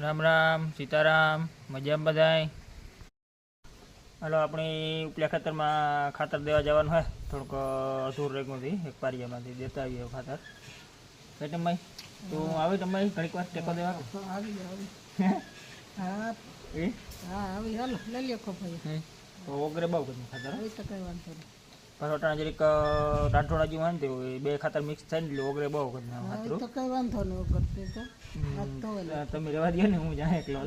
રામ રામ સીતારામ મજામાં બધાય. હાલો આપણે ઉપલા ખેતરમાં ખાતર દેવા જવાનું હોય, થોડુંક અધૂર રેગમાંથી એક પારિયામાંથી દેતા આવીએ ખાતર. ટમાઈ તું આવી ટમાઈ ઘડીક વાર ટેકો દેવા? તો ઓગરે બહુ બધું ખાતર પરોટાના જરીક ટાંટોળા જેવું હોય ને તેવું બે ખાતર મિક્સ થાય ને એટલે ઓગરે બહુ કરી ખાતર. તમે રહેવા દો ને, હું જાય એકલો.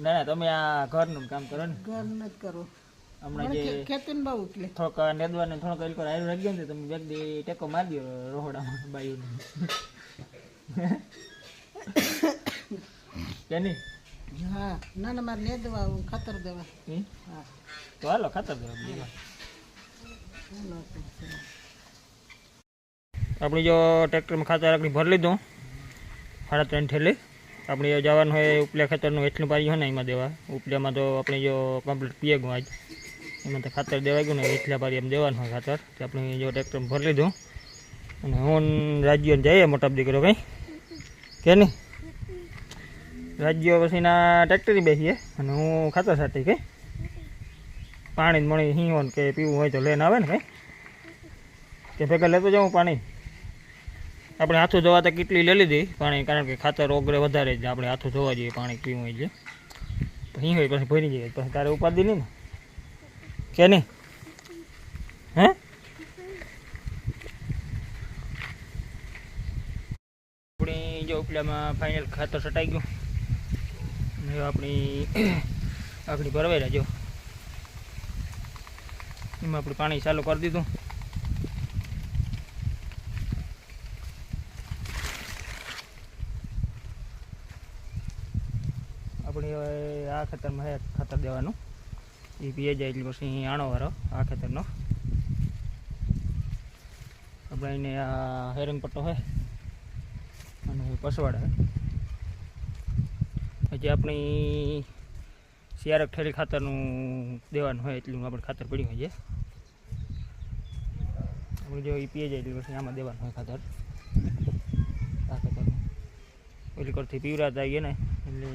ના ના તમે આ ઘરનું કામ કરો ને. ઘરનું જ કરો હમણાં જે ખેતીને બહુ એટલે થોડોક નેદવાને થોડોક એ લોકો હારું રાખી ગયો ને તમે બે દી ટેકો મારી દો રોહડામાં બાયુને. કે નહીં? હા ના ના મારે નેદવા આવું ખાતર દેવા. હા તો હાલો ખાતર દેવા. આપણે જો ટ્રેક્ટરમાં ખાતર આપણે ભરી લીધું 3.5 થેલી. આપણે જવાનું હોય ઉપલા ખેતરનું એટલું પારી હોય ને એમાં દેવા. ઉપલામાં તો આપણે જો કમ્પ્લીટ પીએ ગયું આજ એમાં તો ખાતર દેવાય ગયું ને એટલા પારી એમ દેવાનું હોય ખાતર. તો આપણે જો ટ્રેક્ટરમાં ભરી લીધું અને હું રાજ્યોને જઈએ મોટા દીકરો કંઈ કે નહીં. રાજ્યો પછીના ટ્રેક્ટરી બેસીએ અને હું ખાતર સાથે કંઈ પાણી મળી હિંગો કે પીવું હોય તો લઈને આવે ને કંઈ કે ભેગા લેતો જાઉં પાણી. આપણે હાથું ધોવા તો કેટલી લઈ લીધી પાણી, કારણ કે ખાતર ઓગળે વધારે જ આપણે હાથું ધોવા જઈએ પાણી પીવું હોય એટલે. પછી હોય પછી ભરી જઈએ પછી તારે ઉપાડી નહીં ને કે નહીં? હે આપણી જો ઉપલામાં ફાઇનલ ખાતર છટાઈ ગયું. આપણી ભરવાઈ રહ્યા જો એમાં આપણે પાણી ચાલુ કરી દીધું. આપણે હવે આ ખેતરમાં હે ખાતર દેવાનું એ પીએ જાય એટલે પછી આણો વાળો આ ખેતરનો. આપણે એને આ હેરિંગ પટ્ટો હોય અને પસવાડા હોય. પછી આપણી શિયારક ઠેરી ખાતરનું દેવાનું હોય એટલું આપણે ખાતર પડ્યું હોય છે. આપણે જો એ પીએ જાય એટલે પછી આમાં દેવાનું હોય ખાતર આ ખેતરનું. ઓલી કરથી પીવરાતા આવીએ ને એટલે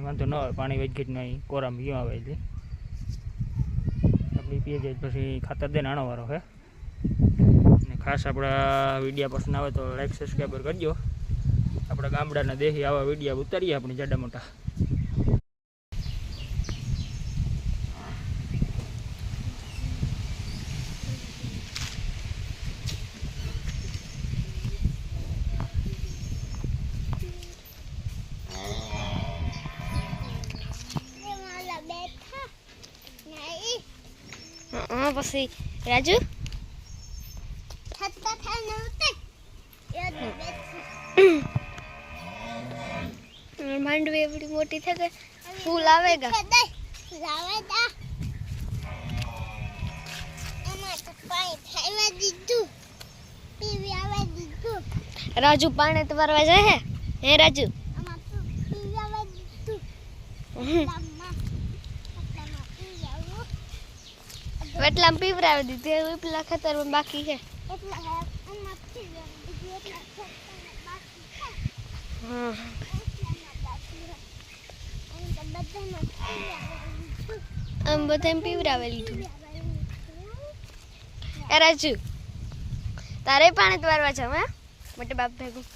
વાંધો ન આવે, પાણી વેચગીટ નહીં કોરામાં ગયું આવે એટલે આપણે પીએ જાય પછી ખાતર દે નાણોવાળો હોય. અને ખાસ આપણા વિડીયા પસંદ આવે તો લાઈક સબસ્ક્રાઈબર કરજો. આપણા ગામડાના દેહી આવા વિડીયા ઉતારીએ આપણે જાડા મોટા. પછી રાજુ માંડવી એવડી મોટી થઈ ગઈ, ફૂલ આવેગા. રાજુ પાણી તો ભરવા જાય હે રાજુ? એટલા પીવરાવી દીધી ઉપલા ખેતરમાં બાકી છે. આમ બધા પીવરાવી લીધું. એ રાજુ તારે પાણી વારવા જાવ હે મોટે બાપ ભેગું?